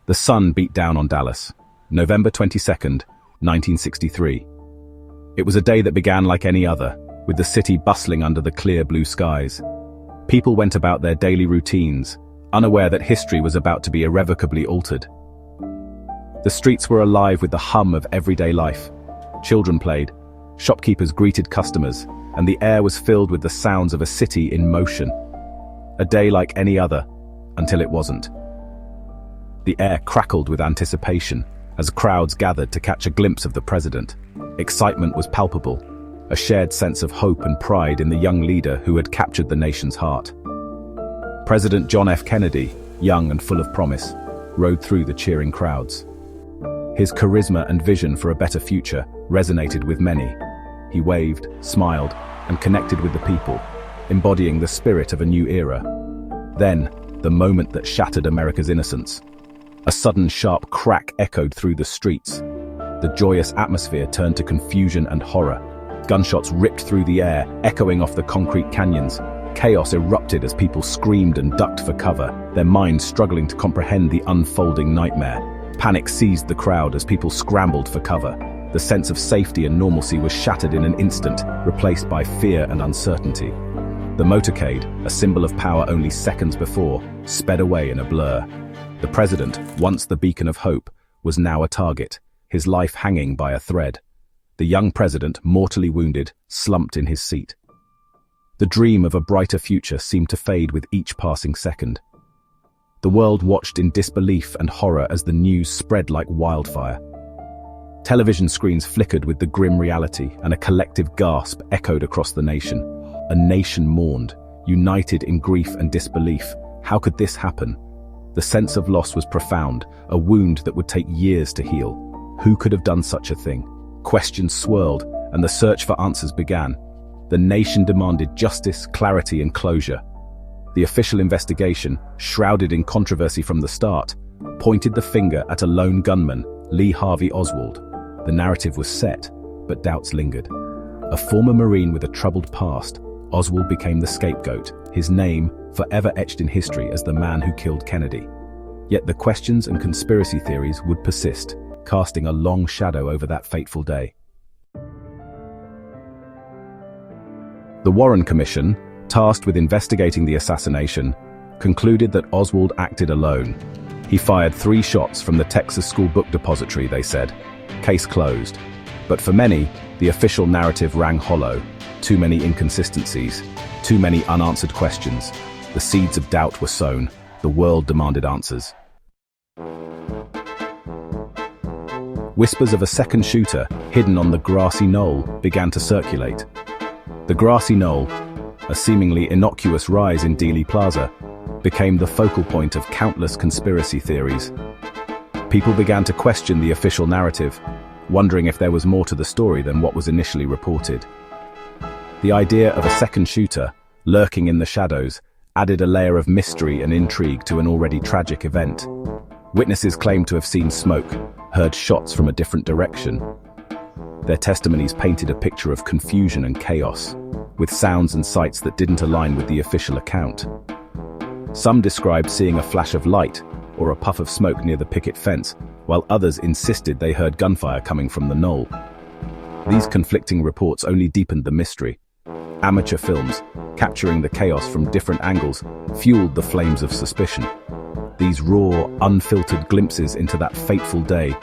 The sun beat down on Dallas, November 22nd, 1963. It was a day that began like any other, with the city bustling under the clear blue skies. People went about their daily routines, unaware that history was about to be irrevocably altered. The streets were alive with the hum of everyday life. Children played, shopkeepers greeted customers, and the air was filled with the sounds of a city in motion. A day like any other, until it wasn't. The air crackled with anticipation as crowds gathered to catch a glimpse of the president. Excitement was palpable, a shared sense of hope and pride in the young leader who had captured the nation's heart. President John F. Kennedy, young and full of promise, rode through the cheering crowds. His charisma and vision for a better future resonated with many. He waved, smiled, and connected with the people, embodying the spirit of a new era. Then, the moment that shattered America's innocence. A sudden sharp crack echoed through the streets. The joyous atmosphere turned to confusion and horror. Gunshots ripped through the air, echoing off the concrete canyons. Chaos erupted as people screamed and ducked for cover, their minds struggling to comprehend the unfolding nightmare. Panic seized the crowd as people scrambled for cover. The sense of safety and normalcy was shattered in an instant, replaced by fear and uncertainty. The motorcade, a symbol of power only seconds before, sped away in a blur. The president, once the beacon of hope, was now a target, his life hanging by a thread. The young president, mortally wounded, slumped in his seat. The dream of a brighter future seemed to fade with each passing second. The world watched in disbelief and horror as the news spread like wildfire. Television screens flickered with the grim reality, and a collective gasp echoed across the nation. A nation mourned, united in grief and disbelief. How could this happen? The sense of loss was profound, a wound that would take years to heal. Who could have done such a thing? Questions swirled, and the search for answers began. The nation demanded justice, clarity, and closure. The official investigation, shrouded in controversy from the start, pointed the finger at a lone gunman, Lee Harvey Oswald. The narrative was set, but doubts lingered. A former Marine with a troubled past, Oswald became the scapegoat, his name forever etched in history as the man who killed Kennedy. Yet the questions and conspiracy theories would persist, casting a long shadow over that fateful day. The Warren Commission, tasked with investigating the assassination, concluded that Oswald acted alone. He fired 3 shots from the Texas School Book Depository, they said. Case closed. But for many, the official narrative rang hollow. Too many inconsistencies, too many unanswered questions. The seeds of doubt were sown. The world demanded answers. Whispers of a second shooter, hidden on the grassy knoll, began to circulate. The grassy knoll, a seemingly innocuous rise in Dealey Plaza, became the focal point of countless conspiracy theories. People began to question the official narrative, wondering if there was more to the story than what was initially reported. The idea of a second shooter, lurking in the shadows, added a layer of mystery and intrigue to an already tragic event. Witnesses claimed to have seen smoke, heard shots from a different direction. Their testimonies painted a picture of confusion and chaos, with sounds and sights that didn't align with the official account. Some described seeing a flash of light or a puff of smoke near the picket fence, while others insisted they heard gunfire coming from the knoll. These conflicting reports only deepened the mystery. Amateur films, capturing the chaos from different angles, fueled the flames of suspicion. These raw, unfiltered glimpses into that fateful day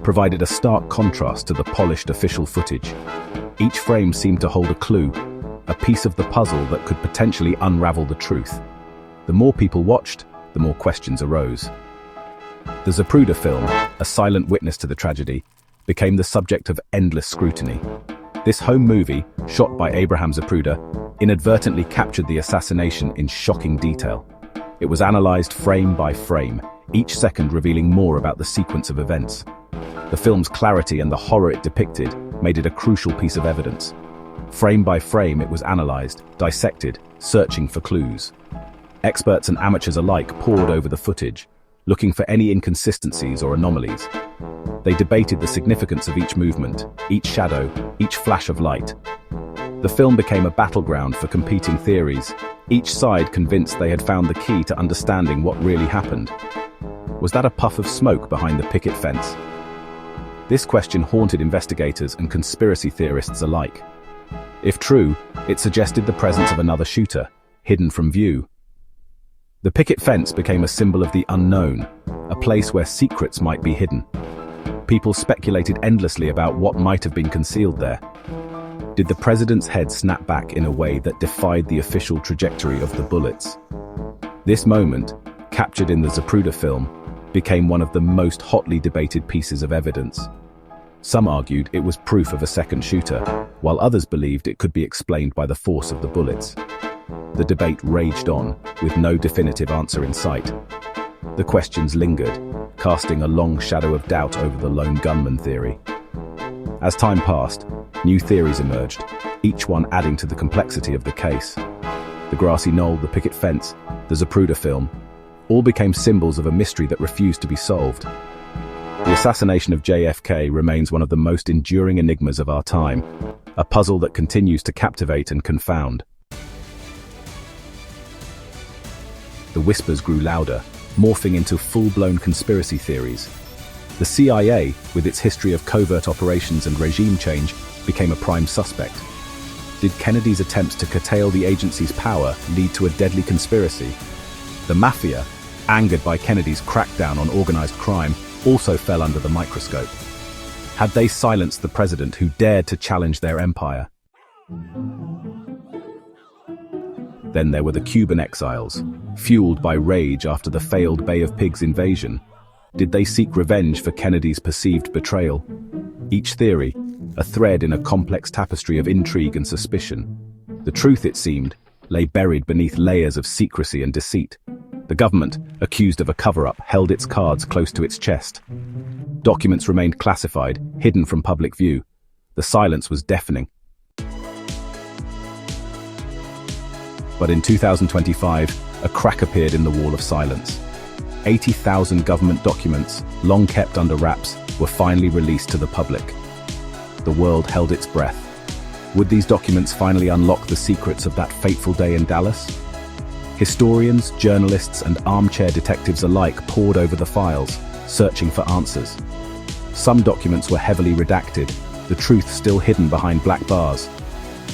provided a stark contrast to the polished official footage. Each frame seemed to hold a clue, a piece of the puzzle that could potentially unravel the truth. The more people watched, the more questions arose. The Zapruder film, a silent witness to the tragedy, became the subject of endless scrutiny. This home movie, shot by Abraham Zapruder, inadvertently captured the assassination in shocking detail. It was analyzed frame by frame, each second revealing more about the sequence of events. The film's clarity and the horror it depicted made it a crucial piece of evidence. Frame by frame, it was analyzed, dissected, searching for clues. Experts and amateurs alike pored over the footage, looking for any inconsistencies or anomalies. They debated the significance of each movement, each shadow, each flash of light. The film became a battleground for competing theories, each side convinced they had found the key to understanding what really happened. Was that a puff of smoke behind the picket fence? This question haunted investigators and conspiracy theorists alike. If true, it suggested the presence of another shooter, hidden from view. The picket fence became a symbol of the unknown, a place where secrets might be hidden. People speculated endlessly about what might have been concealed there. Did the president's head snap back in a way that defied the official trajectory of the bullets? This moment, captured in the Zapruder film, became one of the most hotly debated pieces of evidence. Some argued it was proof of a second shooter, while others believed it could be explained by the force of the bullets. The debate raged on, with no definitive answer in sight. The questions lingered, casting a long shadow of doubt over the lone gunman theory. As time passed, new theories emerged, each one adding to the complexity of the case. The grassy knoll, the picket fence, the Zapruder film, all became symbols of a mystery that refused to be solved. The assassination of JFK remains one of the most enduring enigmas of our time, a puzzle that continues to captivate and confound. The whispers grew louder, morphing into full-blown conspiracy theories. The CIA, with its history of covert operations and regime change, became a prime suspect. Did Kennedy's attempts to curtail the agency's power lead to a deadly conspiracy? The mafia, angered by Kennedy's crackdown on organized crime, also fell under the microscope. Had they silenced the president who dared to challenge their empire? Then there were the Cuban exiles, fueled by rage after the failed Bay of Pigs invasion. Did they seek revenge for Kennedy's perceived betrayal? Each theory, a thread in a complex tapestry of intrigue and suspicion. The truth, it seemed, lay buried beneath layers of secrecy and deceit. The government, accused of a cover-up, held its cards close to its chest. Documents remained classified, hidden from public view. The silence was deafening. But in 2025, a crack appeared in the wall of silence. 80,000 government documents, long kept under wraps, were finally released to the public. The world held its breath. Would these documents finally unlock the secrets of that fateful day in Dallas? Historians, journalists, and armchair detectives alike pored over the files, searching for answers. Some documents were heavily redacted, the truth still hidden behind black bars.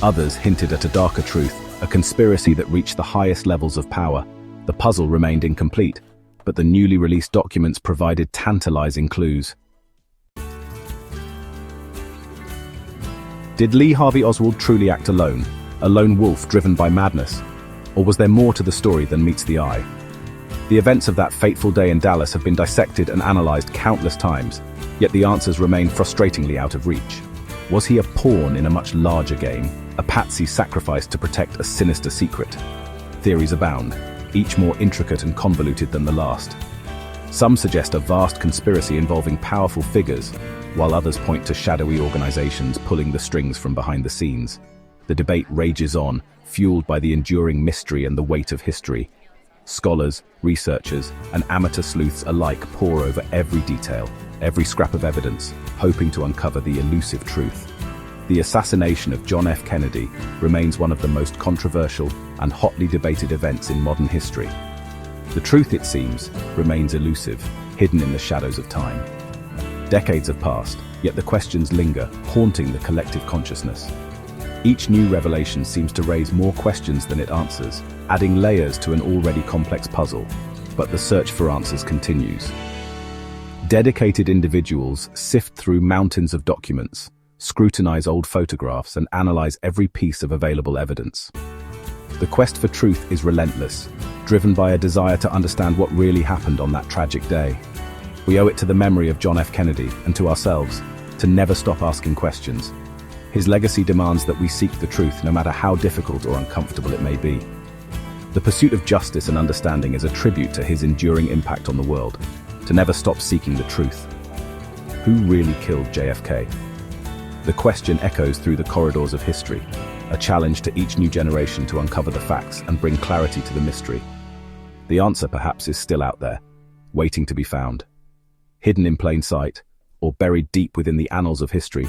Others hinted at a darker truth, a conspiracy that reached the highest levels of power. The puzzle remained incomplete, but the newly released documents provided tantalizing clues. Did Lee Harvey Oswald truly act alone, a lone wolf driven by madness? Or was there more to the story than meets the eye? The events of that fateful day in Dallas have been dissected and analyzed countless times, yet the answers remain frustratingly out of reach. Was he a pawn in a much larger game, a patsy sacrificed to protect a sinister secret? Theories abound, each more intricate and convoluted than the last. Some suggest a vast conspiracy involving powerful figures, while others point to shadowy organizations pulling the strings from behind the scenes. The debate rages on, fueled by the enduring mystery and the weight of history. Scholars, researchers, and amateur sleuths alike pore over every detail, every scrap of evidence, hoping to uncover the elusive truth. The assassination of John F. Kennedy remains one of the most controversial and hotly debated events in modern history. The truth, it seems, remains elusive, hidden in the shadows of time. Decades have passed, yet the questions linger, haunting the collective consciousness. Each new revelation seems to raise more questions than it answers, adding layers to an already complex puzzle. But the search for answers continues. Dedicated individuals sift through mountains of documents, scrutinize old photographs, and analyze every piece of available evidence. The quest for truth is relentless, driven by a desire to understand what really happened on that tragic day. We owe it to the memory of John F. Kennedy and to ourselves to never stop asking questions. His legacy demands that we seek the truth, no matter how difficult or uncomfortable it may be. The pursuit of justice and understanding is a tribute to his enduring impact on the world, to never stop seeking the truth. Who really killed JFK? The question echoes through the corridors of history, a challenge to each new generation to uncover the facts and bring clarity to the mystery. The answer, perhaps, is still out there, waiting to be found. Hidden in plain sight, or buried deep within the annals of history,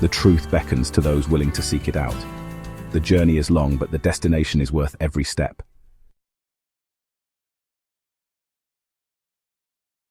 the truth beckons to those willing to seek it out. The journey is long, but the destination is worth every step.